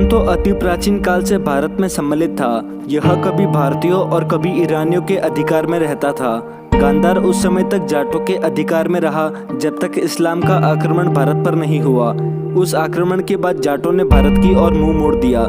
अफगानिस्तान तो अति प्राचीन काल से भारत में सम्मिलित था। यह कभी भारतीयों और कभी ईरानियों के अधिकार में रहता था। गांधार उस समय तक जाटों के अधिकार में रहा जब तक इस्लाम का आक्रमण भारत पर नहीं हुआ। उस आक्रमण के बाद जाटों ने भारत की ओर मुंह मोड़ दिया।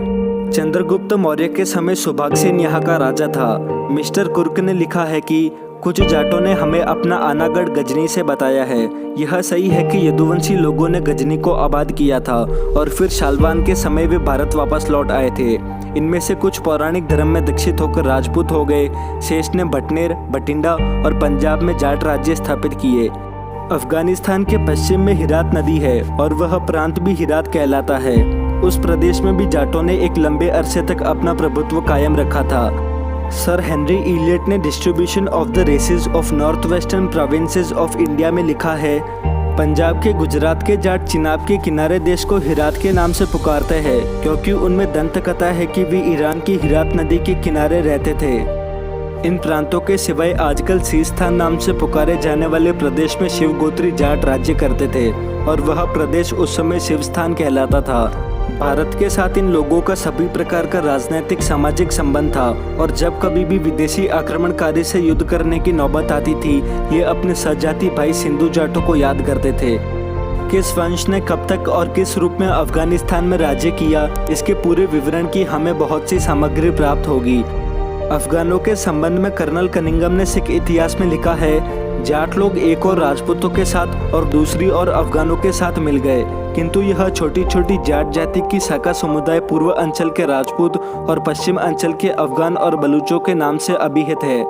चंद्रगुप्त मौर्य के समय सुभागसेन यहाँ का राजा था। मिस्टर कुर्क ने लिखा है कि कुछ जाटों ने हमें अपना आनागढ़ गजनी से बताया है। यह सही है कि यदुवंशी लोगों ने गजनी को आबाद किया था और फिर शालवान के समय वे भारत वापस लौट आए थे। इनमें से कुछ पौराणिक धर्म में दीक्षित होकर राजपूत हो गए। शेष ने भटनेर, बठिंडा और पंजाब में जाट राज्य स्थापित किए। अफगानिस्तान के पश्चिम में हिरात नदी है और वह प्रांत भी हिरात कहलाता है। उस प्रदेश में भी जाटों ने एक लंबे अरसे तक अपना प्रभुत्व कायम रखा था। सर हेनरी इलियट ने distribution of the races of north western provinces of India में लिखा है, पंजाब के गुजरात के जाट चिनाब के किनारे देश को हिरात के नाम से पुकारते हैं क्योंकि उनमें दंतकथा है कि वे ईरान की हिरात नदी के किनारे रहते थे। इन प्रांतों के सिवाय आजकल सीस्थान नाम से पुकारे जाने वाले प्रदेश में शिवगोत्री जाट राज्य करते थे और वह प्रदेश उस समय शिवस्थान कहलाता था। भारत के साथ इन लोगों का सभी प्रकार का राजनीतिक सामाजिक संबंध था और जब कभी भी विदेशी आक्रमणकारी से युद्ध करने की नौबत आती थी, ये अपने सजाती भाई सिंधु जाटों को याद करते थे। किस वंश ने कब तक और किस रूप में अफगानिस्तान में राज्य किया, इसके पूरे विवरण की हमें बहुत सी सामग्री प्राप्त होगी। अफगानों के संबंध में कर्नल कनिंघम ने सिख इतिहास में लिखा है, जाट लोग एक और राजपूतों के साथ और दूसरी और अफगानों के साथ मिल गए, किंतु यह छोटी छोटी जाट जाति की शाखा समुदाय पूर्व अंचल के राजपूत और पश्चिम अंचल के अफगान और बलूचों के नाम से अभिहित है।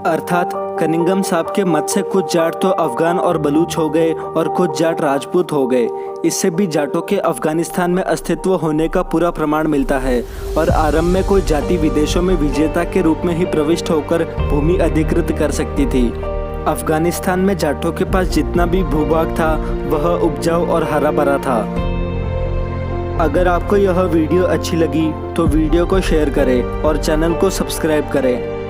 अर्थात कनिंघम साहब के मत से कुछ जाट तो अफगान और बलूच हो गए और कुछ जाट राजपूत हो गए। इससे भी जाटों के अफगानिस्तान में अस्तित्व होने का पूरा प्रमाण मिलता है और आरंभ में कोई जाति विदेशों में विजेता के रूप में ही प्रविष्ट होकर भूमि अधिकृत कर सकती थी। अफगानिस्तान में जाटों के पास जितना भी भूभाग था वह उपजाऊ और हरा भरा था। अगर आपको यह वीडियो अच्छी लगी तो वीडियो को शेयर करें और चैनल को सब्सक्राइब करें।